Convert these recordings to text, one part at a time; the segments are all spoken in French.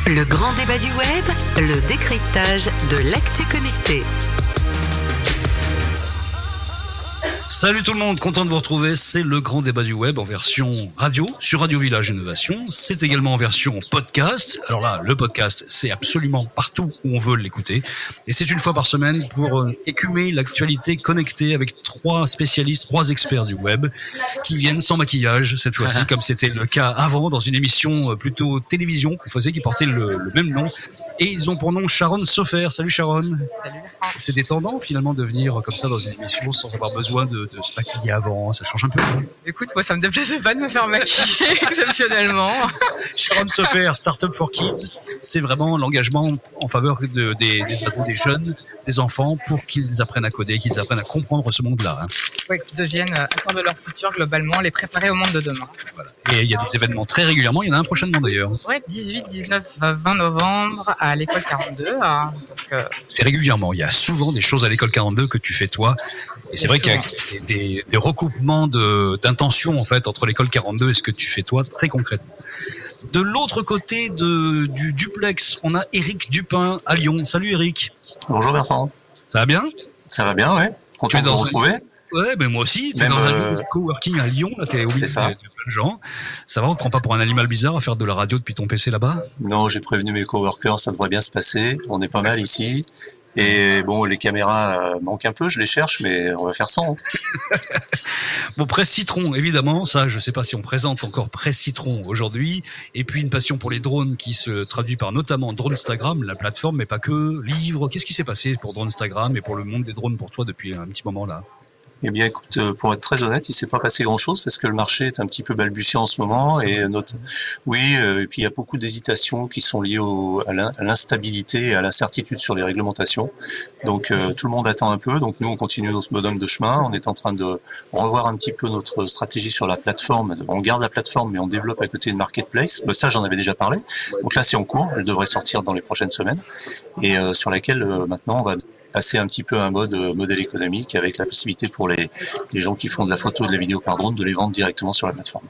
Le grand débat du web, le décryptage de l'actu connectée. Salut tout le monde, content de vous retrouver. C'est le grand débat du web en version radio sur Radio Village Innovation. C'est également en version podcast. Alors là, le podcast, c'est absolument partout où on veut l'écouter. Et c'est une fois par semaine pour écumer l'actualité connectée avec trois spécialistes, trois experts du web qui viennent sans maquillage cette fois-ci, comme c'était le cas avant dans une émission plutôt télévision qu'on faisait qui portait le même nom. Et ils ont pour nom Sharon Sofer. Salut Sharon. Salut. C'est détendant finalement de venir comme ça dans une émission sans avoir besoin de se maquiller avant, ça change un peu. Écoute, moi ça me déplaisait pas de me faire maquiller exceptionnellement. Sharon Sofer, Startup for Kids, c'est vraiment l'engagement en faveur des ados, des jeunes, des enfants, pour qu'ils apprennent à coder, qu'ils apprennent à comprendre ce monde-là. Hein. Oui, qu'ils deviennent acteurs de leur futur globalement, les préparer au monde de demain. Voilà. Et il y a des événements très régulièrement, il y en a un prochainement d'ailleurs. Oui, 18, 19, 20 novembre à l'école 42. C'est régulièrement, il y a souvent des choses à l'école 42 que tu fais toi. Et c'est vrai qu'il y a des recoupements d'intentions en fait entre l'école 42 et ce que tu fais toi très concrètement. De l'autre côté du duplex, on a Eric Dupin à Lyon. Salut Eric. Bonjour Vincent. Ça va bien? Ça va bien, ouais. Content de vous retrouver. Ouais, mais moi aussi. T'es dans un coworking à Lyon, là, t'es au milieu de plein de gens. Ça va, on te prend pas pour un animal bizarre à faire de la radio depuis ton PC là-bas? Non, j'ai prévenu mes coworkers, ça devrait bien se passer. On est pas mal ici. Et bon, les caméras manquent un peu, je les cherche, mais on va faire sans. Bon, Presse Citron, évidemment, ça, je sais pas si on présente encore Presse Citron aujourd'hui. Et puis une passion pour les drones qui se traduit par notamment Dronestagram, la plateforme, mais pas que, livres. Qu'est-ce qui s'est passé pour Dronestagram et pour le monde des drones pour toi depuis un petit moment là? Eh bien, écoute, pour être très honnête, il s'est pas passé grand-chose parce que le marché est un petit peu balbutiant en ce moment et et puis il y a beaucoup d'hésitations qui sont liées à l'instabilité et à l'incertitude sur les réglementations. Donc tout le monde attend un peu. Donc nous, on continue notre bonhomme de chemin. On est en train de revoir un petit peu notre stratégie sur la plateforme. On garde la plateforme, mais on développe à côté une marketplace. Ça, j'en avais déjà parlé. Donc là, c'est en cours. Elle devrait sortir dans les prochaines semaines et sur laquelle maintenant on va passer un petit peu à un modèle économique avec la possibilité pour les gens qui font de la photo et de la vidéo par drone de les vendre directement sur la plateforme.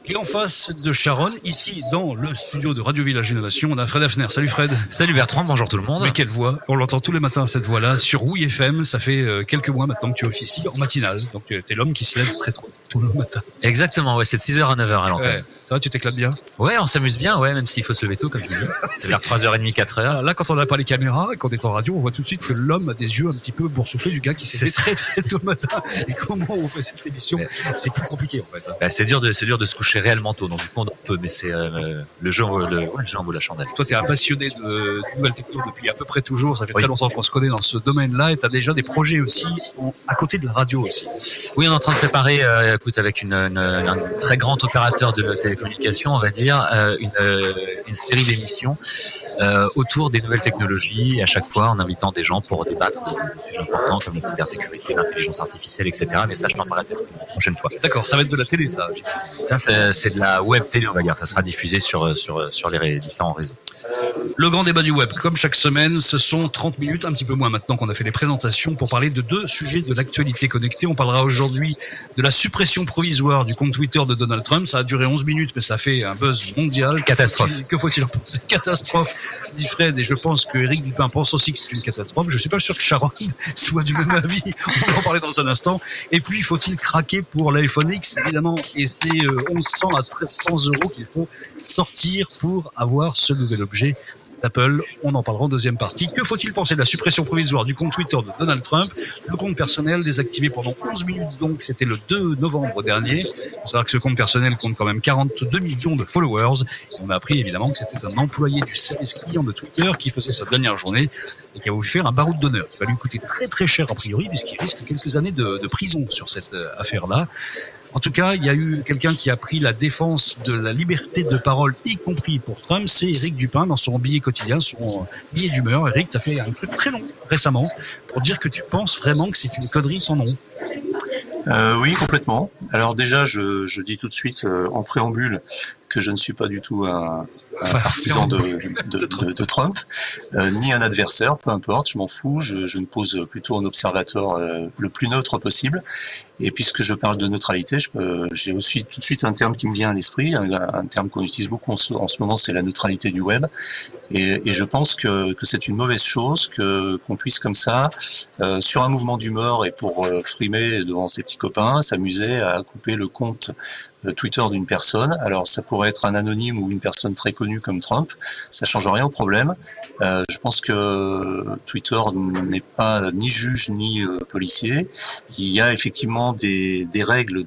Et en face de Sharon, ici dans le studio de Radio Village Innovation, on a Fred Hafner. Salut Fred. Salut Bertrand, bonjour tout le monde. Mais quelle voix! On l'entend tous les matins cette voix-là sur Oui FM. Ça fait quelques mois maintenant que tu officies en matinale. Donc t'es l'homme qui se lève très tôt tous les matins. Exactement, ouais, c'est de 6h à 9h à l'antenne. Ouais. Ça va, tu t'éclates bien? Ouais, on s'amuse bien, ouais, même s'il faut se lever tôt, comme tu dis. C'est vers 3h30, 4h. Là, quand on n'a pas les caméras et qu'on est en radio, on voit tout de suite que l'homme a des yeux un petit peu boursouflés du gars qui s'est levé très très tôt le matin. Et comment on fait cette émission? C'est plus compliqué en fait. Bah, c'est dur de se coucher réellement tôt, donc du coup on dort peu, mais c'est le jeu en vaut la chandelle. Toi, t'es un passionné de nouvelles techno depuis à peu près toujours. Ça fait très longtemps qu'on se connaît dans ce domaine-là, et t'as déjà des projets aussi à côté de la radio aussi. Oui, on est en train de préparer, écoute, avec un très grand opérateur de télécommunications, on va dire, une série d'émissions autour des nouvelles technologies, et à chaque fois en invitant des gens pour débattre de sujets importants comme la cybersécurité, l'intelligence artificielle, etc. Mais ça, je t'en parlerai peut-être une prochaine fois. D'accord, ça va être de la télé, ça. Ça, c'est de la web télé, on va dire. Ça sera diffusé sur les différents réseaux. Le grand débat du web, comme chaque semaine, ce sont 30 minutes, un petit peu moins maintenant qu'on a fait les présentations, pour parler de deux sujets de l'actualité connectée. On parlera aujourd'hui de la suppression provisoire du compte Twitter de Donald Trump. Ça a duré 11 minutes, mais ça a fait un buzz mondial. Catastrophe. Que faut-il en penser? Catastrophe, dit Fred, et je pense que Eric Dupin pense aussi que c'est une catastrophe. Je suis pas sûr que Sharon soit du même avis. On va en parler dans un instant. Et puis, faut-il craquer pour l'iPhone X? Évidemment, et c'est 1100 à 1300 € qu'il faut sortir pour avoir ce nouvel objet d'Apple. On en parlera en deuxième partie. Que faut-il penser de la suppression provisoire du compte Twitter de Donald Trump? Le compte personnel désactivé pendant 11 minutes, donc c'était le 2 novembre dernier. Il faut savoir que ce compte personnel compte quand même 42 millions de followers. Et on a appris évidemment que c'était un employé du service client de Twitter qui faisait sa dernière journée et qui a voulu faire un baroud d'honneur qui va lui coûter très très cher a priori, puisqu'il risque quelques années de prison sur cette affaire-là. En tout cas, il y a eu quelqu'un qui a pris la défense de la liberté de parole, y compris pour Trump, c'est Eric Dupin dans son billet quotidien, son billet d'humeur. Eric, tu as fait un truc très long récemment pour dire que tu penses vraiment que c'est une connerie sans nom. Oui, complètement. Alors déjà, je dis tout de suite en préambule que je ne suis pas du tout un partisan de Trump, ni un adversaire, peu importe, je m'en fous, je me pose plutôt en observateur le plus neutre possible. Et puisque je parle de neutralité, j'ai aussi tout de suite un terme qui me vient à l'esprit, un terme qu'on utilise beaucoup en ce moment, c'est la neutralité du web. Et je pense que c'est une mauvaise chose qu'on puisse comme ça, sur un mouvement d'humeur et pour frimer devant ses petits copains, s'amuser à couper le compte Twitter d'une personne. Alors ça pourrait être un anonyme ou une personne très connue comme Trump, ça change rien au problème. Je pense que Twitter n'est pas ni juge ni policier. Il y a effectivement des règles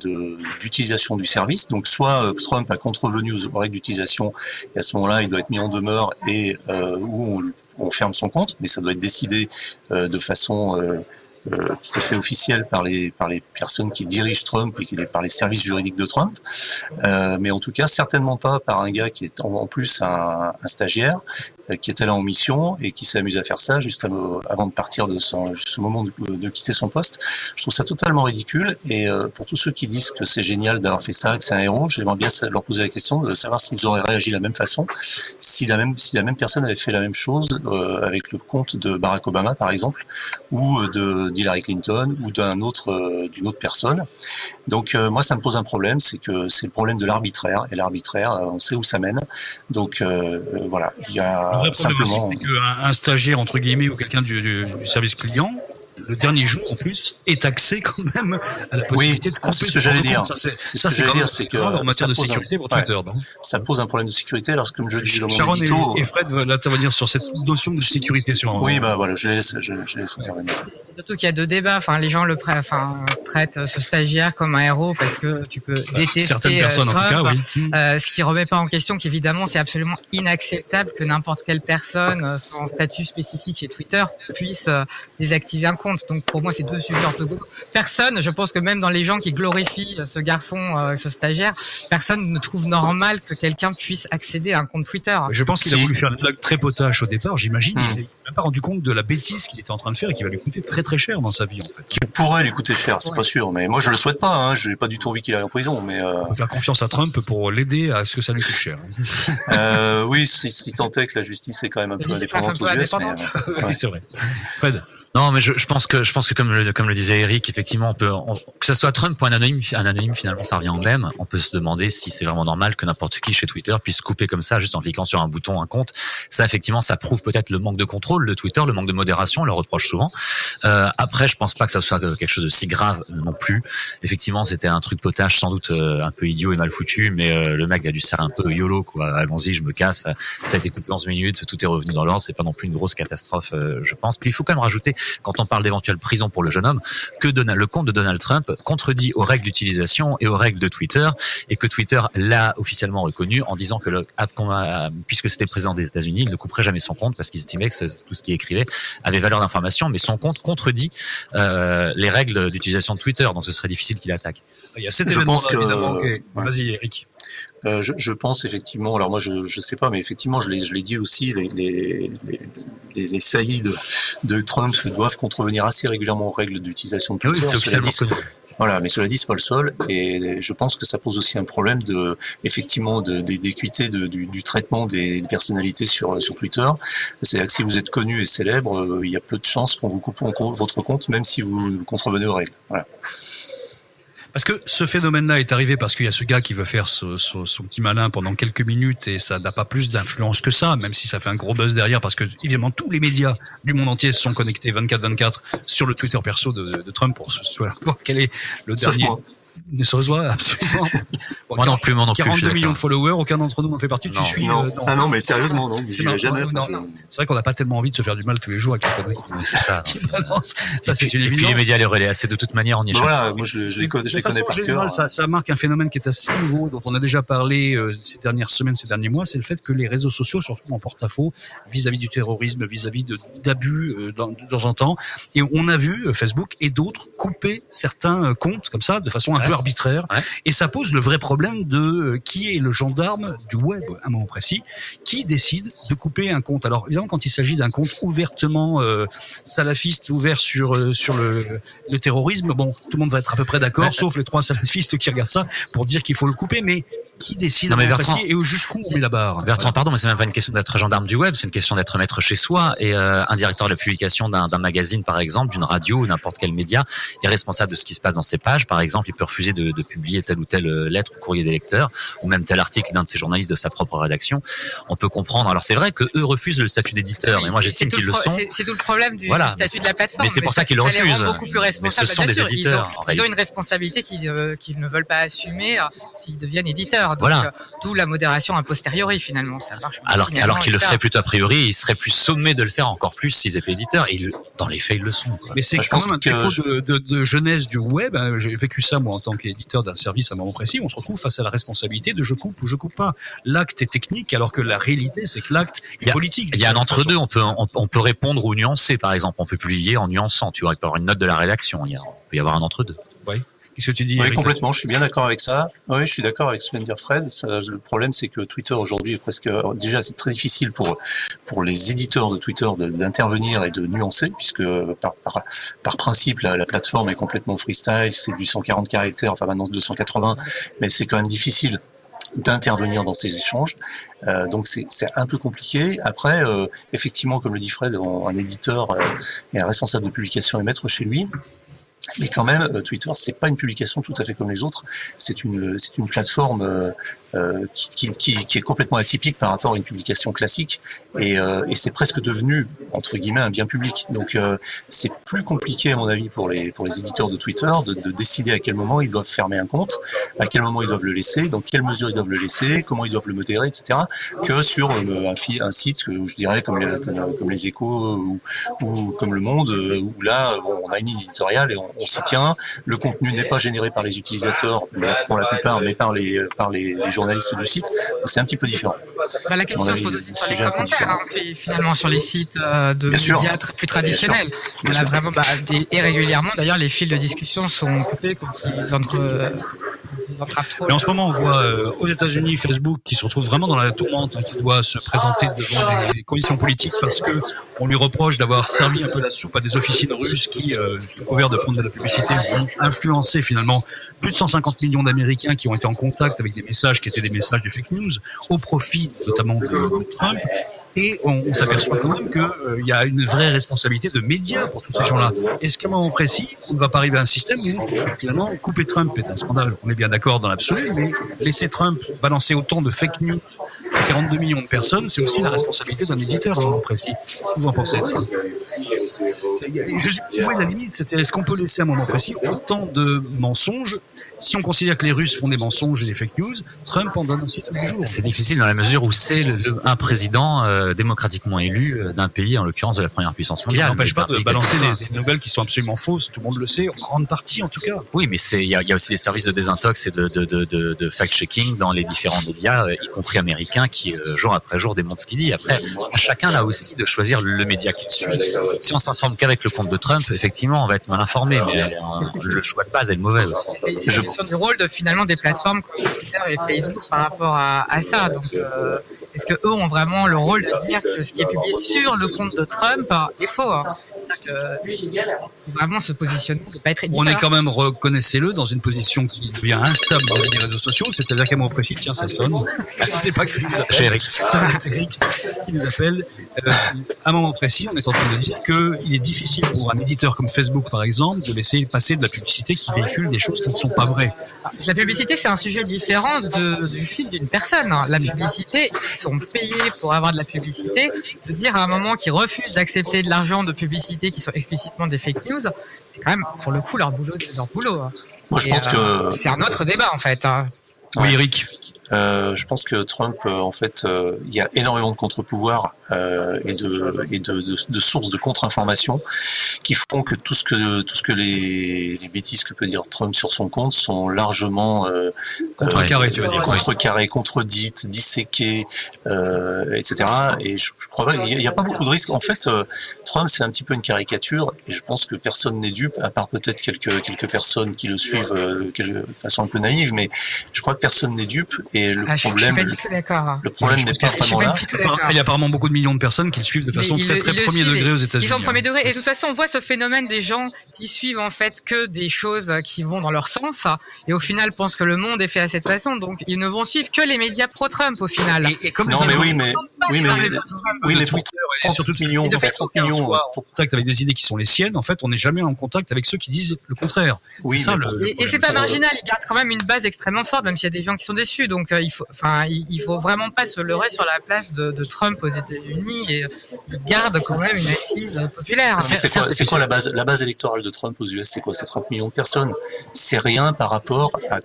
d'utilisation du service. Donc soit Trump a contrevenu aux règles d'utilisation et à ce moment-là il doit être mis en demeure et où on ferme son compte, mais ça doit être décidé de façon tout à fait officielle par les personnes qui dirigent Trump et par les services juridiques de Trump, mais en tout cas certainement pas par un gars qui est en plus un stagiaire qui était là en mission et qui s'amuse à faire ça juste avant de partir juste au moment de quitter son poste. Je trouve ça totalement ridicule et pour tous ceux qui disent que c'est génial d'avoir fait ça, que c'est un héros, j'aimerais bien leur poser la question de savoir s'ils auraient réagi de la même façon, si la même personne avait fait la même chose avec le compte de Barack Obama par exemple, ou d'Hillary Clinton ou d'une autre personne. Donc moi ça me pose un problème, c'est que c'est le problème de l'arbitraire et l'arbitraire on sait où ça mène. Donc voilà, il y a le vrai problème simplement aussi, c'est qu'un stagiaire entre guillemets ou quelqu'un du service client, le dernier jour en plus, est accès quand même à la possibilité de couper. C'est ce que j'allais dire. C'est grave en matière de sécurité pour Twitter. Ça pose un problème de sécurité. Alors comme je le disais dans mon Sharon édito, et Fred veulent intervenir sur cette notion de sécurité. Oui, bah voilà, je laisse intervenir. Surtout qu'il y a deux débats. Enfin, les gens traitent ce stagiaire comme un héros parce que tu peux détester certaines personnes Trump, en tout cas, oui. Ce qui remet pas en question qu'évidemment c'est absolument inacceptable que n'importe quelle personne sans statut spécifique chez Twitter puisse désactiver un compte. Donc pour moi c'est deux sujets orthogonaux. Personne, je pense que même dans les gens qui glorifient ce garçon, ce stagiaire, personne ne trouve normal que quelqu'un puisse accéder à un compte Twitter. Je pense qu'il a voulu faire une blague très potache au départ, j'imagine. Il n'a même pas rendu compte de la bêtise qu'il était en train de faire et qui va lui coûter très très cher dans sa vie en fait. Qui pourrait lui coûter cher, c'est pas sûr. Mais moi je le souhaite pas. Je n'ai pas du tout envie qu'il aille en prison. Mais on peut faire confiance à Trump pour l'aider à ce que ça lui coûte cher. Oui, si tant est que la justice est quand même un peu indépendante aux US. Oui, c'est vrai. Fred. Non, mais je pense que comme le disait Eric, effectivement, que ce soit Trump ou un anonyme finalement, ça revient au même. On peut se demander si c'est vraiment normal que n'importe qui chez Twitter puisse couper comme ça, juste en cliquant sur un bouton, un compte. Ça, effectivement, ça prouve peut-être le manque de contrôle de Twitter, le manque de modération, on le reproche souvent. Après, je pense pas que ça soit quelque chose de si grave non plus. Effectivement, c'était un truc potache, sans doute un peu idiot et mal foutu, mais le mec a dû se faire un peu YOLO, quoi. Allons-y, je me casse. Ça a été coupé en 11 minutes, tout est revenu dans l'ordre. C'est pas non plus une grosse catastrophe, je pense. Puis il faut quand même rajouter, quand on parle d'éventuelle prison pour le jeune homme, que le compte de Donald Trump contredit aux règles d'utilisation et aux règles de Twitter, et que Twitter l'a officiellement reconnu en disant que puisque c'était le président des États-Unis, il ne couperait jamais son compte parce qu'il estimait que tout ce qu'il écrivait avait valeur d'information, mais son compte contredit les règles d'utilisation de Twitter, donc ce serait difficile qu'il attaque. Il y a cet événement-là, évidemment. Vas-y, Eric. Je pense effectivement, alors moi je sais pas, mais effectivement je l'ai dit aussi, les saillies de Trump doivent contrevenir assez régulièrement aux règles d'utilisation de Twitter. Oui, c'est officiellement connu. Voilà, mais cela dit, c'est pas le seul, et je pense que ça pose aussi un problème d'équité du traitement des personnalités sur Twitter. C'est-à-dire que si vous êtes connu et célèbre, il y a peu de chances qu'on vous coupe votre compte, même si vous contrevenez aux règles. Voilà. Parce que ce phénomène-là est arrivé parce qu'il y a ce gars qui veut faire son petit malin pendant quelques minutes et ça n'a pas plus d'influence que ça, même si ça fait un gros buzz derrière, parce que évidemment tous les médias du monde entier sont connectés 24/24 sur le Twitter perso de Trump pour voir quel est le dernier. Ne se reçoit absolument. Bon, moi non plus. 42 millions de followers, aucun d'entre nous n'en fait partie. Tu suis non. Non, mais sérieusement, non. C'est vrai qu'on n'a pas tellement envie de se faire du mal tous les jours avec la connerie. C'est ça. Ça, c'est une évidence. Et puis les médias les relaient assez de toute manière, on y échappe. Voilà, moi je les connais par cœur. Ça marque un phénomène qui est assez nouveau, dont on a déjà parlé ces dernières semaines, ces derniers mois. C'est le fait que les réseaux sociaux se retrouvent en porte-à-faux vis-à-vis du terrorisme, vis-à-vis d'abus de temps en temps. Et on a vu Facebook et d'autres couper certains comptes comme ça de façon peu arbitraire. Ouais. Et ça pose le vrai problème de qui est le gendarme du web à un moment précis, qui décide de couper un compte. Alors évidemment, quand il s'agit d'un compte ouvertement salafiste, ouvert sur le terrorisme, bon, tout le monde va être à peu près d'accord, sauf les 3 salafistes qui regardent ça pour dire qu'il faut le couper. Mais qui décide à un moment précis et jusqu'où on met la barre? Bertrand, pardon, mais c'est même pas une question d'être gendarme du web, c'est une question d'être maître chez soi. Et un directeur de la publication d'un magazine, par exemple, d'une radio ou n'importe quel média, est responsable de ce qui se passe dans ses pages. Par exemple, il peut refuser de publier telle ou telle lettre ou courrier des lecteurs, ou même tel article d'un de ses journalistes de sa propre rédaction. On peut comprendre. Alors c'est vrai que eux refusent le statut d'éditeur, mais moi j'estime qu'ils le sont. C'est tout le problème du statut de la plateforme. Mais c'est pour ça qu'ils le refusent. Les rend beaucoup plus responsables. Mais ce sont des éditeurs. Ils ont une responsabilité qu'ils ne veulent pas assumer s'ils deviennent éditeurs. Donc, voilà. D'où la modération a posteriori finalement. Ça marche. Alors qu'ils le feraient plutôt a priori, ils seraient plus sommés de le faire encore plus s'ils étaient éditeurs. Et dans les faits, ils le sont. Quoi. Mais c'est quand même un défaut de jeunesse du web. J'ai vécu ça moi en tant qu'éditeur d'un service à un moment précis. On se retrouve face à la responsabilité de je coupe ou je coupe pas. L'acte est technique, alors que la réalité, c'est que l'acte est politique. Il y a un entre-deux. On peut répondre ou nuancer, par exemple. On peut publier en nuançant. Tu vois, il peut y avoir une note de la rédaction. Il peut y avoir un entre-deux. Oui. Qu'est-ce que tu dis? Oui, complètement. Je suis bien d'accord avec ça. Oui, je suis d'accord avec ce que vient de dire Fred. Le problème, c'est que Twitter aujourd'hui est presque, déjà, c'est très difficile pour les éditeurs de Twitter d'intervenir et de nuancer, puisque par principe, la plateforme est complètement freestyle. C'est du 140 caractères, enfin maintenant 280, mais c'est quand même difficile d'intervenir dans ces échanges. Donc c'est un peu compliqué. Après, effectivement, comme le dit Fred, un éditeur et un responsable de publication est maître chez lui. Mais quand même, Twitter, c'est pas une publication tout à fait comme les autres. C'est une plateforme qui est complètement atypique par rapport à une publication classique, et c'est presque devenu entre guillemets un bien public. Donc c'est plus compliqué à mon avis pour les éditeurs de Twitter de décider à quel moment ils doivent fermer un compte, à quel moment ils doivent le laisser, dans quelle mesure ils doivent le laisser, comment ils doivent le modérer, etc. que sur un site où je dirais comme les Échos ou comme Le Monde, où là on a une ligne éditoriale et on s'y tient. Le contenu n'est pas généré par les utilisateurs pour la plupart, mais par les journalistes du site. Donc c'est un petit peu différent. La question se pose aussi sur les commentaires, finalement, sur les sites de médias plus traditionnels. On a vraiment, et régulièrement, d'ailleurs, les fils de discussion sont coupés quand ils entravent trop. Mais en ce moment, on voit aux États-Unis Facebook qui se retrouve vraiment dans la tourmente, qui doit se présenter devant des conditions politiques parce que on lui reproche d'avoir servi un peu la soupe à des officines russes qui, sous couvert de prendre de la publicité, ont influencé finalement plus de 150 millions d'Américains qui ont été en contact avec des messages qui étaient des messages de fake news au profit notamment de Trump. Et on s'aperçoit quand même qu'il y a une vraie responsabilité de médias pour tous ces gens-là. Est-ce qu'à un moment précis, on ne va pas arriver à un système où finalement couper Trump est un scandale? On est bien d'accord dans l'absolu, mais laisser Trump balancer autant de fake news à 42 millions de personnes, c'est aussi la responsabilité d'un éditeur à un moment précis. Qu'est-ce que vous en pensez de ça? Où est la limite? Est-ce qu'on peut laisser à un moment précis autant de mensonges? Si on considère que les Russes font des mensonges et des fake news, Trump en donne aussi tous les jours. C'est difficile dans la mesure où c'est un président démocratiquement élu d'un pays, en l'occurrence de la première puissance mondiale. Ça n'empêche pas de balancer des nouvelles qui sont absolument fausses. Tout le monde le sait, en grande partie en tout cas. Oui, mais il y a aussi des services de désintox et de fact-checking dans les différents médias, y compris américains, qui jour après jour démontrent ce qu'il dit. Après, à chacun là aussi de choisir le média qu'il suit. Si on s'informe qu'avec le compte de Trump, effectivement, on va être mal informé, mais le choix de base est le mauvais aussi. C'est la question du rôle finalement des plateformes comme Twitter et Facebook par rapport à ça. Donc, est-ce que eux ont vraiment le rôle de dire que ce qui est publié sur le compte de Trump est faux? Vraiment se positionner, ne pas être éditeur. On est quand même, reconnaissez-le, dans une position qui devient instable dans les réseaux sociaux, c'est-à-dire qu'à un moment précis, tiens, ça sonne. Je ne sais pas qui nous appelle. Eric. C'est Eric qui nous appelle. À un moment précis, on est en train de dire qu'il est difficile pour un éditeur comme Facebook, par exemple, de laisser passer de la publicité qui véhicule des choses qui ne sont pas vraies. La publicité, c'est un sujet différent du fil d'une personne. La publicité, ils sont payés pour avoir de la publicité. De dire à un moment qu'ils refusent d'accepter de l'argent de publicité qui sont explicitement des fake news, c'est quand même, pour le coup, leur boulot. Moi, je pense que c'est un autre débat, en fait. Oui, Eric. Je pense que Trump, en fait, il y a énormément de contre-pouvoirs et de sources de contre-information qui font que tout ce que les bêtises que peut dire Trump sur son compte sont largement contrecarrées, tu veux dire. Contrecarrées, contredites, disséquées, etc. Et je crois pas, il y a pas beaucoup de risques. En fait, Trump, c'est un petit peu une caricature, et je pense que personne n'est dupe, à part peut-être quelques personnes qui le suivent de façon un peu naïve, mais je crois que personne n'est dupe. Et le problème, je suis pas du tout d'accord. Le problème n'est pas vraiment là. Il y a apparemment beaucoup de millions de personnes qui le suivent de façon très premier degré aux États-Unis. Ils sont premier degré. Et de toute façon, on voit ce phénomène des gens qui suivent en fait que des choses qui vont dans leur sens, et au final pensent que le monde est fait à cette façon. Donc ils ne vont suivre que les médias pro-Trump au final. Et comme non, mais oui, mais pour 30 millions, en contact avec des idées qui sont les siennes, en fait, on n'est jamais en contact avec ceux qui disent le contraire. Oui, ça, et c'est pas marginal, il garde quand même une base extrêmement forte, même s'il y a des gens qui sont déçus. Donc il faut vraiment pas se leurrer sur la place de Trump aux États-Unis, et il garde quand même une assise populaire. C'est quoi la base électorale de Trump aux US? C'est quoi? C'est 30 millions de personnes. C'est rien par rapport à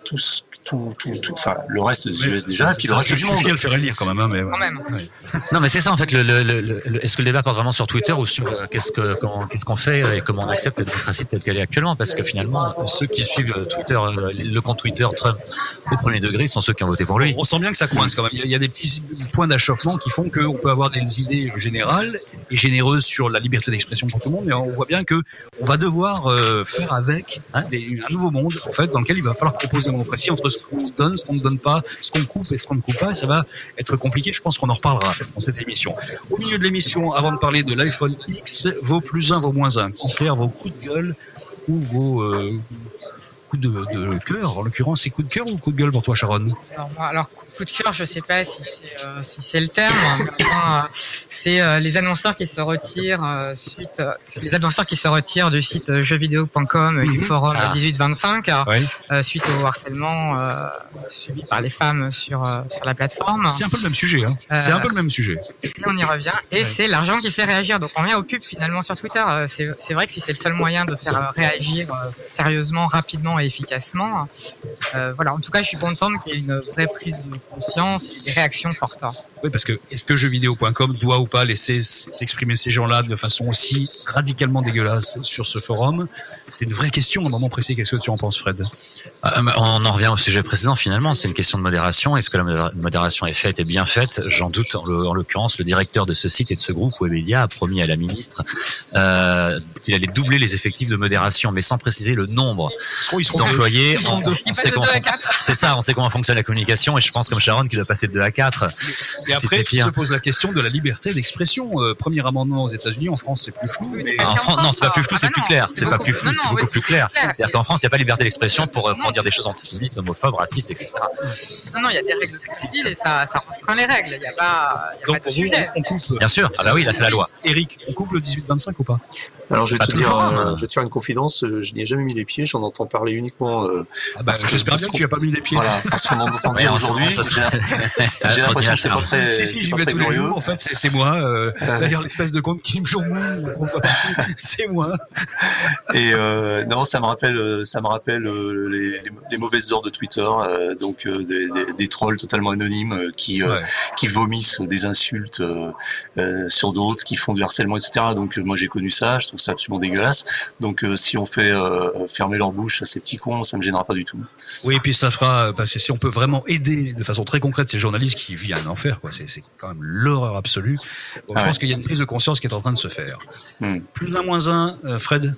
enfin, le reste des US déjà, et puis le reste du monde. Il ferait lire quand même, mais quand même. Ouais. Non, mais c'est ça en fait. Est-ce que le débat porte vraiment sur Twitter ou sur qu'est-ce qu'on fait et comment on accepte la démocratie telle qu'elle est actuellement? Parce que finalement, ceux qui suivent Twitter, le compte Twitter Trump au premier degré, sont ceux qui ont voté pour lui. On sent bien que ça coince quand même. Il y a des petits points d'achoppement qui font qu'on peut avoir des idées générales et généreuses sur la liberté d'expression pour tout le monde, mais on voit bien que on va devoir faire avec un nouveau monde, en fait, dans lequel il va falloir composer la démocratie entre ce qu'on donne, ce qu'on ne donne pas, ce qu'on coupe et ce qu'on ne coupe pas. Et ça va être compliqué. Je pense qu'on en reparlera dans cette émission. Au milieu de l'émission, avant de parler de l'iPhone X, vos plus 1, vos moins 1. En clair, vos coups de gueule ou vos coups de cœur. En l'occurrence, c'est coup de cœur ou coup de gueule pour toi, Sharon? Alors coup de cœur, je sais pas si c'est le terme. C'est les annonceurs qui se retirent du site jeuxvideo.com du forum 1825 suite au harcèlement subi par les femmes sur la plateforme. C'est un peu le même sujet. C'est un peu le même sujet. Et on y revient. Et c'est l'argent qui fait réagir. Donc on revient au pub finalement sur Twitter. C'est vrai que si c'est le seul moyen de faire réagir sérieusement, rapidement et efficacement, voilà. En tout cas, je suis contente qu'il y ait une vraie prise de conscience et des réactions fortes. Oui, parce que est-ce que jeuxvideo.com doit ou pas laisser s'exprimer ces gens-là de façon aussi radicalement dégueulasse sur ce forum? C'est une vraie question à un moment précis. Qu'est-ce que tu en penses, Fred? On en revient au sujet précédent finalement. C'est une question de modération. Est-ce que la modération est faite et bien faite? J'en doute. En l'occurrence, le directeur de ce site et de ce groupe Webedia a promis à la ministre qu'il allait doubler les effectifs de modération, mais sans préciser le nombre d'employés. C'est ça, on sait comment fonctionne la communication, et je pense comme Sharon qu'il doit passer de 2 à 4. Et après, se pose la question de la liberté d'expression. Premier amendement aux États-Unis, en France, c'est plus flou. Mais... En France, non, c'est pas plus flou, c'est plus clair. C'est pas plus flou, c'est beaucoup plus clair. C'est-à-dire qu'en France, il n'y a pas de liberté d'expression pour dire des choses antisémites, homophobes, racistes, etc. Non, il y a des règles sexistes et ça refrain les règles. Il n'y a pas de sujet. On coupe. Bien sûr. Ah bah oui, là c'est la loi. Eric, on coupe le 18-25 ou pas? Alors je vais te dire une confidence, je n'y ai jamais mis les pieds, j'en entends parler uniquement. J'espère bien que tu n'as pas mis les pieds. Voilà, parce qu'on en entend dire aujourd'hui. J'ai l'impression que c'est pas très. Si, j'y vais tous les jours. En fait, c'est moi. D'ailleurs, l'espèce de compte qui me joue c'est moi. Et non, ça me rappelle les mauvaises heures de Twitter, donc des trolls totalement anonymes qui vomissent des insultes sur d'autres, qui font du harcèlement, etc. Donc moi j'ai connu ça, je trouve ça absolument dégueulasse. Donc si on fait fermer leur bouche à ces petits cons, ça me gênera pas du tout. Oui, et puis ça fera, parce que si on peut vraiment aider de façon très concrète ces journalistes qui vivent un enfer, quoi, c'est quand même l'horreur absolue. Bon, je pense qu'il y a une prise de conscience qui est en train de se faire. Plus un, moins un, Fred.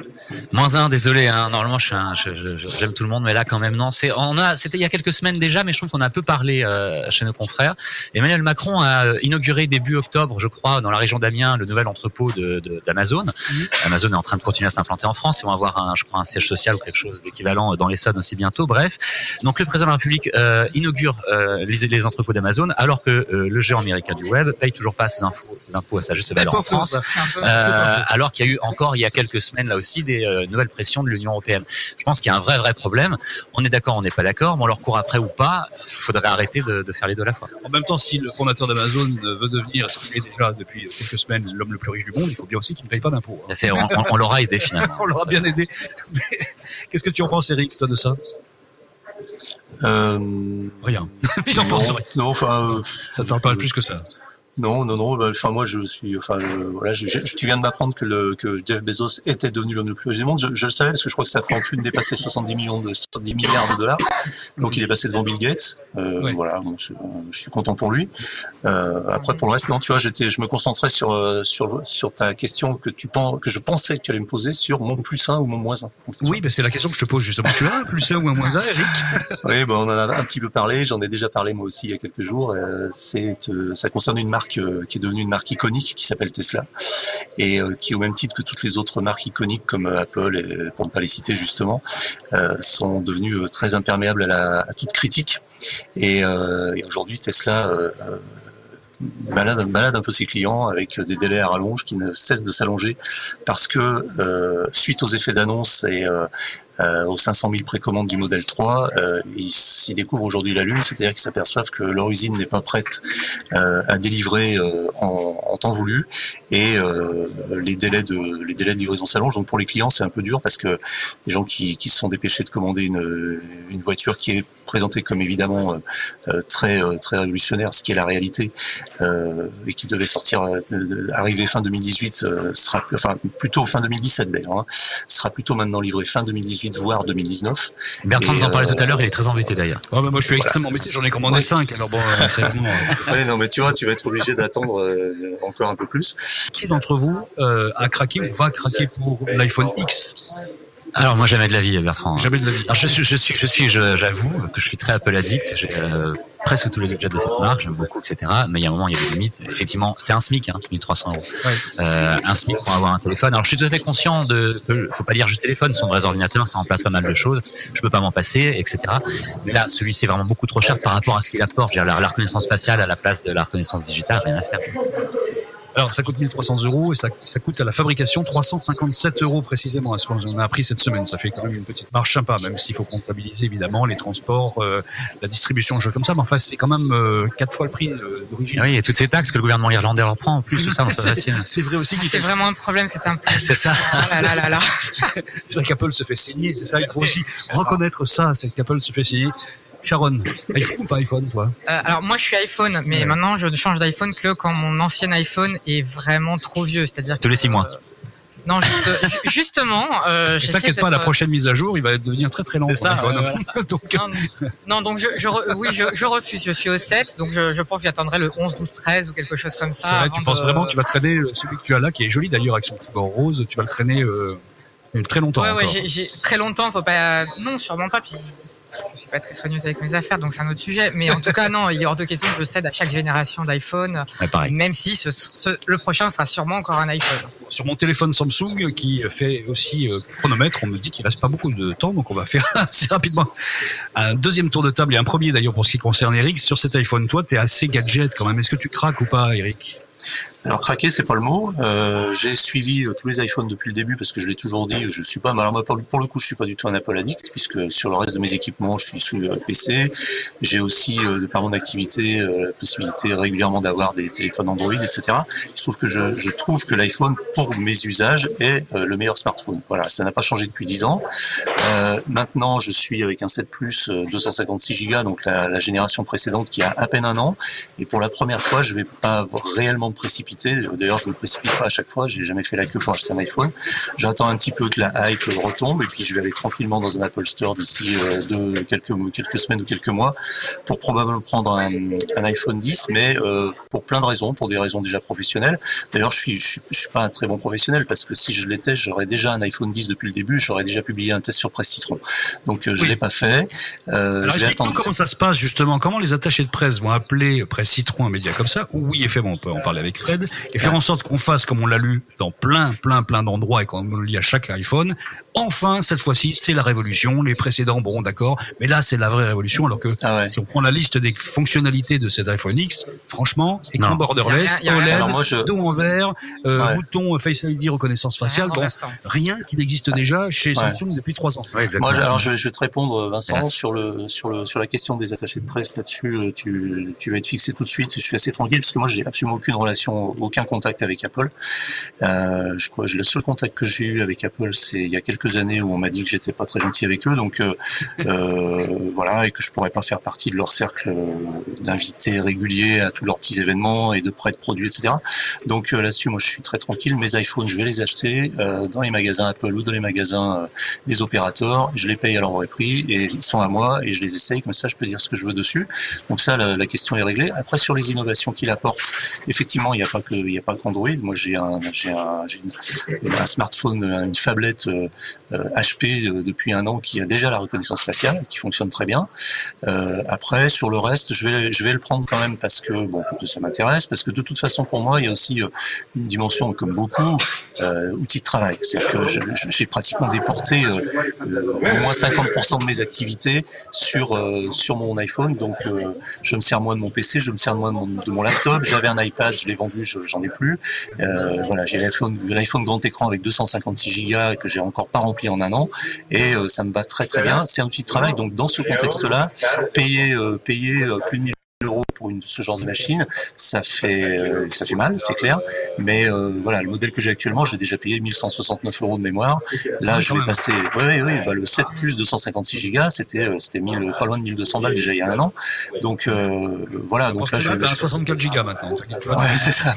Moins un, désolé. Normalement, j'aime tout le monde, mais là quand même non. C'était il y a quelques semaines déjà, mais je trouve qu'on a peu parlé chez nos confrères. Emmanuel Macron a inauguré début octobre, je crois, dans la région d'Amiens, le nouvel entrepôt d'Amazon. Amazon est en train de continuer à s'implanter en France. Ils vont avoir un siège social ou quelque chose d'équivalent dans l'Essonne aussi bientôt. Bref, donc le président de la République inaugure les entrepôts d'Amazon, alors que le géant américain du web paye toujours pas ses impôts à sa juste valeur en France. Alors qu'il y a eu encore il y a quelques semaines là aussi des nouvelles pressions de l'Union européenne. Je pense qu'il y a un vrai problème. On est d'accord, on n'est pas d'accord, mais on leur court après ou pas. Il faudrait arrêter de faire les deux à la fois. En même temps, si le fondateur d'Amazon veut devenir, ce qu'il est déjà depuis quelques semaines, l'homme le plus riche du monde, il faut bien aussi qu'il ne paye pas d'impôts. On l'aura aidé finalement. On l'aura bien aidé. Mais qu'est-ce que tu en penses, Eric, toi, de ça? Rien. J'en pense rien. Non, enfin, Ça te parle pas plus que ça. Non. Enfin, moi, tu viens de m'apprendre que Jeff Bezos était devenu l'homme le plus riche du monde. Je le savais parce que je crois que sa fortune dépassait 70 milliards de dollars. Donc, il est passé devant Bill Gates. Oui. Voilà. Donc, je suis content pour lui. Après, pour le reste, non, tu vois, je me concentrais sur ta question que je pensais que tu allais me poser sur mon +1 ou mon -1. Oui, c'est la question que je te pose justement. Tu as un +1 ou un -1, Eric? Oui, on en a un petit peu parlé. J'en ai déjà parlé moi aussi il y a quelques jours. Ça concerne une marque qui est devenue une marque iconique qui s'appelle Tesla et qui, au même titre que toutes les autres marques iconiques comme Apple, et pour ne pas les citer justement, sont devenues très imperméables à toute critique. Et aujourd'hui, Tesla balade un peu ses clients avec des délais à rallonge qui ne cessent de s'allonger parce que suite aux effets d'annonce et aux 500 000 précommandes du modèle 3, ils découvrent aujourd'hui la lune, c'est-à-dire qu'ils s'aperçoivent que leur usine n'est pas prête à délivrer en temps voulu et les délais de livraison s'allongent. Donc pour les clients, c'est un peu dur parce que les gens qui se sont dépêchés de commander une voiture qui est présentée comme évidemment très révolutionnaire, ce qui est la réalité, et qui devait arriver fin 2018, plutôt fin 2017 d'ailleurs, hein, sera plutôt maintenant livré fin 2018 voire 2019. Bertrand nous en parlait tout à l'heure, il est très embêté d'ailleurs. Ah, moi je suis extrêmement embêté, j'en ai commandé 5, alors bon, c'est vraiment... Ouais, non mais tu vois, tu vas être obligé d'attendre encore un peu plus. Qui d'entre vous a craqué ou va craquer pour l'iPhone X? Alors moi jamais de la vie, Bertrand. Jamais de la vie. Alors j'avoue que je suis très Apple addict. J'ai presque tous les gadgets de cette marque, j'aime beaucoup, etc. Mais il y a un moment, il y a des limites. Effectivement, c'est un SMIC, 1300 €. Ouais. Un SMIC pour avoir un téléphone. Alors je suis tout à fait conscient que faut pas dire juste téléphone, ce sont de vrais ordinateurs, ça remplace pas mal de choses. Je peux pas m'en passer, etc. Mais là, celui-ci est vraiment beaucoup trop cher par rapport à ce qu'il apporte. Je veux dire, la reconnaissance faciale à la place de la reconnaissance digitale, rien à faire. Alors, ça coûte 1 300 € et ça coûte à la fabrication 357 € précisément. À ce qu'on a appris cette semaine, ça fait quand même une petite marge sympa, même s'il faut comptabiliser évidemment les transports, la distribution, des choses comme ça. Mais enfin, c'est quand même 4 fois le prix d'origine. Oui, et toutes ces taxes que le gouvernement irlandais leur prend en plus, tout ça, c'est facile. C'est vrai aussi. C'est vraiment un problème, c'est un peu. C'est ça. Oh là. C'est vrai qu'Apple se fait signer, c'est ça. Il faut aussi reconnaître ça, c'est qu'Apple se fait signer. Sharon, iPhone ou pas iPhone, toi? Alors moi je suis iPhone, mais maintenant je ne change d'iPhone que quand mon ancien iPhone est vraiment trop vieux, c'est-à-dire tous les 6 mois. Non, justement. T'inquiète pas, la prochaine mise à jour, il va devenir très très lent. C'est ça. Donc, donc je refuse. Je suis au 7, donc je pense que j'attendrai le 11, 12, 13 ou quelque chose comme ça. C'est vrai, tu penses vraiment que tu vas traîner celui que tu as là, qui est joli d'ailleurs avec son petit bord rose, tu vas le traîner très longtemps. Ouais, j'ai très longtemps. Faut pas. Non, sûrement pas. Puis je suis pas très soigneuse avec mes affaires, donc c'est un autre sujet. Mais en tout cas, non, il est hors de question que je cède à chaque génération d'iPhone, même si le prochain sera sûrement encore un iPhone. Sur mon téléphone Samsung, qui fait aussi chronomètre, on me dit qu'il reste pas beaucoup de temps, donc on va faire assez rapidement un deuxième tour de table et un premier d'ailleurs pour ce qui concerne Eric. Sur cet iPhone, toi, t'es assez gadget quand même. Est-ce que tu craques ou pas, Eric? Alors craquer, c'est pas le mot. J'ai suivi tous les iPhones depuis le début parce que je l'ai toujours dit. Je suis pas. Alors moi, pour le coup, je suis pas du tout un Apple addict puisque sur le reste de mes équipements, je suis sous PC. J'ai aussi, par mon activité, la possibilité régulièrement d'avoir des téléphones Android, etc. Il se trouve que je trouve que l'iPhone, pour mes usages, est le meilleur smartphone. Voilà, ça n'a pas changé depuis 10 ans. Maintenant, je suis avec un 7 Plus 256 Go, donc la génération précédente qui a à peine un an. Et pour la première fois, je vais pas réellement me précipiter. D'ailleurs, je me précipite pas à chaque fois. J'ai jamais fait la queue pour acheter un iPhone. J'attends un petit peu que la hype retombe et puis je vais aller tranquillement dans un Apple Store d'ici quelques semaines ou quelques mois pour probablement prendre un iPhone 10, mais pour plein de raisons, pour des raisons déjà professionnelles. D'ailleurs, je suis pas un très bon professionnel parce que si je l'étais, j'aurais déjà un iPhone 10 depuis le début. J'aurais déjà publié un test sur Presse Citron. Donc, je l'ai pas fait. Alors, explique-nous comment ça se passe justement. Comment les attachés de presse vont appeler Presse Citron un média comme ça? Oui, effectivement, on peut en parler avec Fred. Et faire en sorte qu'on fasse, comme on l'a lu dans plein d'endroits et comme on le lit à chaque iPhone, enfin, cette fois-ci, c'est la révolution. Les précédents, bon, d'accord, mais là, c'est la vraie révolution, alors que si on prend la liste des fonctionnalités de cet iPhone X, franchement, écran borderless, OLED, dos en verre, bouton Face ID, reconnaissance faciale, bon, rien qui n'existe déjà chez Samsung depuis 3 ans. Ouais, moi, alors, je vais te répondre, Vincent, sur la question des attachés de presse là-dessus, tu vas être fixé tout de suite. Je suis assez tranquille parce que moi, j'ai absolument aucune relation aucun contact avec Apple. Je crois que le seul contact que j'ai eu avec Apple, c'est il y a quelques années où on m'a dit que j'étais pas très gentil avec eux, donc voilà, et que je pourrais pas faire partie de leur cercle d'invités réguliers à tous leurs petits événements et de prêts de produits, etc. Donc là-dessus, moi, je suis très tranquille. Mes iPhones, je vais les acheter dans les magasins Apple ou dans les magasins des opérateurs. Je les paye à leur vrai prix et ils sont à moi et je les essaye. Comme ça, je peux dire ce que je veux dessus. Donc ça, la question est réglée. Après, sur les innovations qu'il apporte, effectivement, il n'y a pas qu'Android. Moi, j'ai un smartphone, une phablette HP depuis un an qui a déjà la reconnaissance faciale, qui fonctionne très bien. Après, sur le reste, je vais le prendre quand même parce que bon, ça m'intéresse, parce que de toute façon, pour moi, il y a aussi une dimension, comme beaucoup, outil de travail. C'est-à-dire que j'ai pratiquement déporté au moins 50% de mes activités sur mon iPhone. Donc, je me sers moins de mon PC, je me sers moins de mon laptop. J'avais un iPad, je l'ai vendu, j'en ai plus. Voilà, j'ai l'iPhone grand écran avec 256 Go que j'ai encore pas rempli en un an, et ça me va très très bien. C'est un outil de travail. Donc, dans ce contexte-là, payer plus de 1 000 € pour ce genre de machine, ça fait mal, c'est clair. Mais voilà, le modèle que j'ai actuellement, j'ai déjà payé 1 169 € de mémoire. Là, je vais passer, le 7 plus 256 Go, c'était pas loin de 1 200 balles déjà il y a un an. Donc voilà, donc là je vais 64 Go maintenant. Ouais, c'est ça.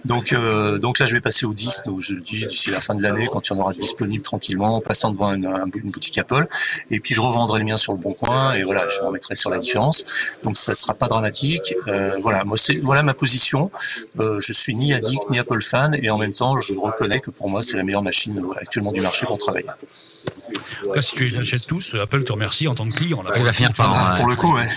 Donc là, je vais passer au 10, donc je le dis d'ici la fin de l'année, quand il y en aura disponible tranquillement, en passant devant une boutique Apple. Et puis je revendrai le mien sur le bon coin et voilà, je me remettrai sur la différence. Donc ça sera pas dramatique. Voilà, voilà ma position. Je suis ni addict ni Apple fan, et en même temps, je reconnais que pour moi, c'est la meilleure machine actuellement du marché pour travailler. En tout cas, si tu les achètes tous, Apple te remercie en tant que client. Il va finir par pour le coup, ouais.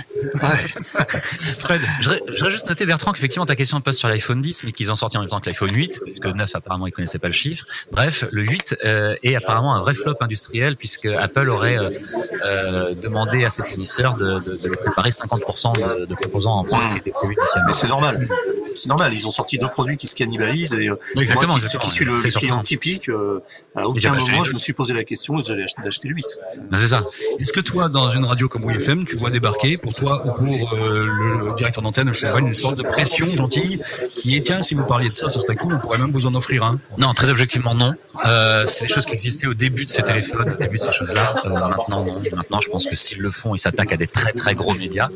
Fred, je voudrais juste noter, Bertrand, qu'effectivement ta question passe sur l'iPhone 10, mais qu'ils ont sorti en même temps que l'iPhone 8, parce que 9 apparemment ils connaissaient pas le chiffre. Bref, le 8 est apparemment un vrai flop industriel, puisque Apple aurait demandé à ses fournisseurs de préparer 50% de composants en moins, c'était prévu initialement. Mais c'est normal. C'est normal, ils ont sorti 2 produits qui se cannibalisent, et exactement, moi qui suis le client typique, à aucun moment je me suis posé la question de j'allais d'acheter le 8. C'est ça. Est-ce que toi, dans une radio comme WFM, tu vois débarquer pour toi ou pour le directeur d'antenne, je sais pas, une sorte de pression gentille qui est, tiens, si vous parliez de ça, ce serait cool, on pourrait même vous en offrir un? Non, très objectivement non. C'est des choses qui existaient au début de ces téléphones, au début de ces choses-là. Maintenant non. Maintenant, je pense que s'ils le font, ils s'attaquent à des très très gros médias.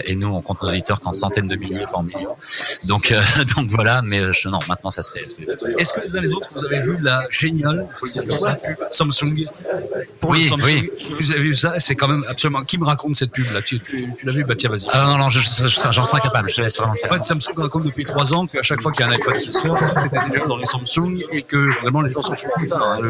Et nous, on compte nos auditeurs qu'en centaines de milliers, pas en millions. Donc voilà, mais non, maintenant ça se fait. Est-ce que les uns les autres, vous avez vu la géniale, faut le dire comme ça, pub Samsung pour oui, le Samsung? Oui. Vous avez vu ça? C'est quand même absolument. Qui me raconte cette pub là? Tu l'as vu? Bah tiens, vas-y. Non, j'en serais incapable. Je laisse vraiment faire. En fait, Samsung raconte depuis 3 ans qu'à chaque fois qu'il y a un iPhone qui sort, tout était déjà dans les Samsung et que vraiment les gens sont super contents.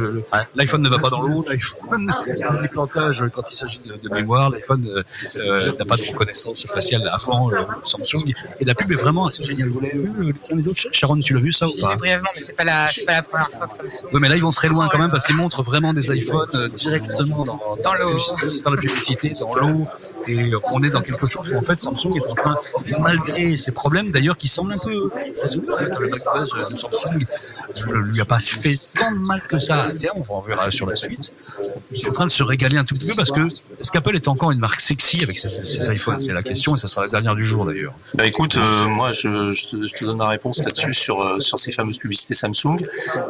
L'iPhone ne va pas dans l'eau, l'iPhone le déclentage quand il s'agit de mémoire, l'iPhone n'a pas de reconnaissance faciale avant Samsung, et la pub est vraiment assez géniale. Vous l'avez vu les uns les autres? Sharon, tu l'as vu ça ou pas? J'ai vu brièvement, mais c'est pas la première fois que Samsung. Oui, mais là ils vont très loin quand même, parce qu'ils montrent vraiment des iPhones directement dans l'eau, dans la publicité, dans l'eau, et on est dans quelque chose où en fait Samsung est en train, malgré ses problèmes d'ailleurs qui semblent un peu résolus, en fait, le bug buzz de Samsung ne lui a pas fait tant de mal que ça à terme, on verra sur la suite. Il est en train de se régaler un tout petit peu, parce que est-ce qu'Apple est encore une marque sexy avec ses iPhones? C'est la question, et ça sera la dernière du jour d'ailleurs. Bah écoute, moi je te donne ma réponse là-dessus sur ces fameuses publicités Samsung.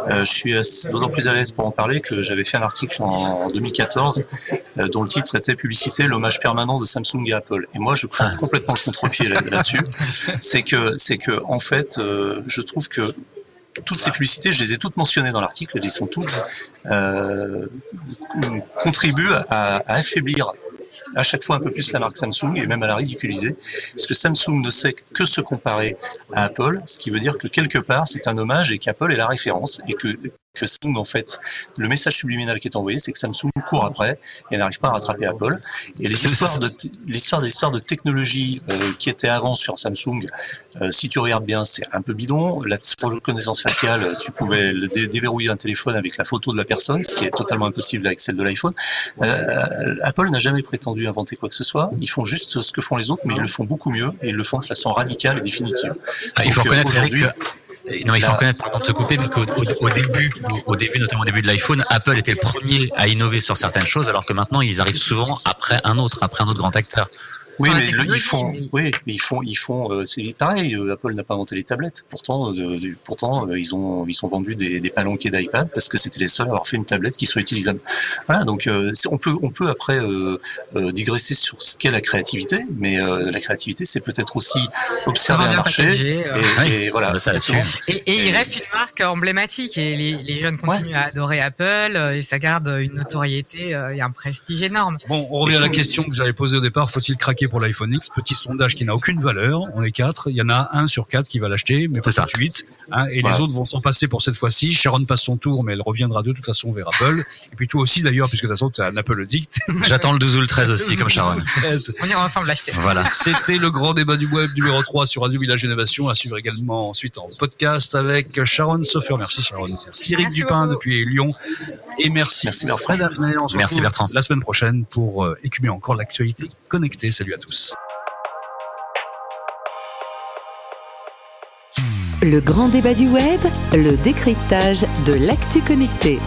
Je suis d'autant plus à l'aise pour en parler que j'avais fait un article en 2014 dont le titre était Publicité, l'hommage permanent de Samsung à Apple. Et moi je prends complètement le contre-pied là-dessus. C'est que en fait, je trouve que toutes ces publicités, je les ai toutes mentionnées dans l'article, elles y sont toutes, contribuent à affaiblir à chaque fois un peu plus la marque Samsung, et même à la ridiculiser, parce que Samsung ne sait que se comparer à Apple, ce qui veut dire que quelque part c'est un hommage et qu'Apple est la référence, et que Samsung, en fait, le message subliminal qui est envoyé, c'est que Samsung court après et n'arrive pas à rattraper Apple. Et les histoires de technologie qui étaient avant sur Samsung, si tu regardes bien, c'est un peu bidon. La reconnaissance faciale, tu pouvais déverrouiller un téléphone avec la photo de la personne, ce qui est totalement impossible avec celle de l'iPhone. Apple n'a jamais prétendu inventer quoi que ce soit. Ils font juste ce que font les autres, mais ils le font beaucoup mieux, et ils le font de façon radicale et définitive. Il faut reconnaître aujourd'hui. Non, il faut reconnaître, pardon de te couper, mais qu'au début, notamment au début de l'iPhone, Apple était le premier à innover sur certaines choses, alors que maintenant, ils arrivent souvent après un autre grand acteur. Oui, sur la mais technologie, mais- ils font, c'est pareil. Apple n'a pas inventé les tablettes. Pourtant, ils sont vendus des palanquets d'iPad parce que c'était les seuls à avoir fait une tablette qui soit utilisable. Voilà, donc on peut après digresser sur ce qu'est la créativité, mais la créativité, c'est peut-être aussi observer Ça va un bien marché packager, et voilà. Ça là-dessus. exactement. Et il reste une marque emblématique et les jeunes continuent à adorer Apple et ça garde une notoriété et un prestige énorme. Bon, on revient à la question que j'avais posée au départ. Faut-il craquer pour l'iPhone X? Petit sondage qui n'a aucune valeur. On est 4. Il y en a 1 sur 4 qui va l'acheter, mais pas C'est tout ça. de suite. Et Voilà. les autres vont s'en passer pour cette fois-ci. Sharon passe son tour, mais elle reviendra de toute façon vers Apple. Et puis toi aussi d'ailleurs, puisque de toute façon tu es un Apple addict. J'attends le 12 ou le 13 aussi, comme Sharon. On ira ensemble l'acheter. Voilà. C'était le grand débat du web numéro 3 sur Radio Village Innovation, à suivre également ensuite en podcast avec Sharon Soffer. Merci Sharon. Merci Eric Merci Dupin beaucoup. depuis Lyon. Et merci Bertrand. Fred Hafner. On se Merci retrouve Bertrand. la semaine prochaine pour écumer encore l'actualité connectée. Salut à tous. Le grand débat du web, le décryptage de l'actu connectée.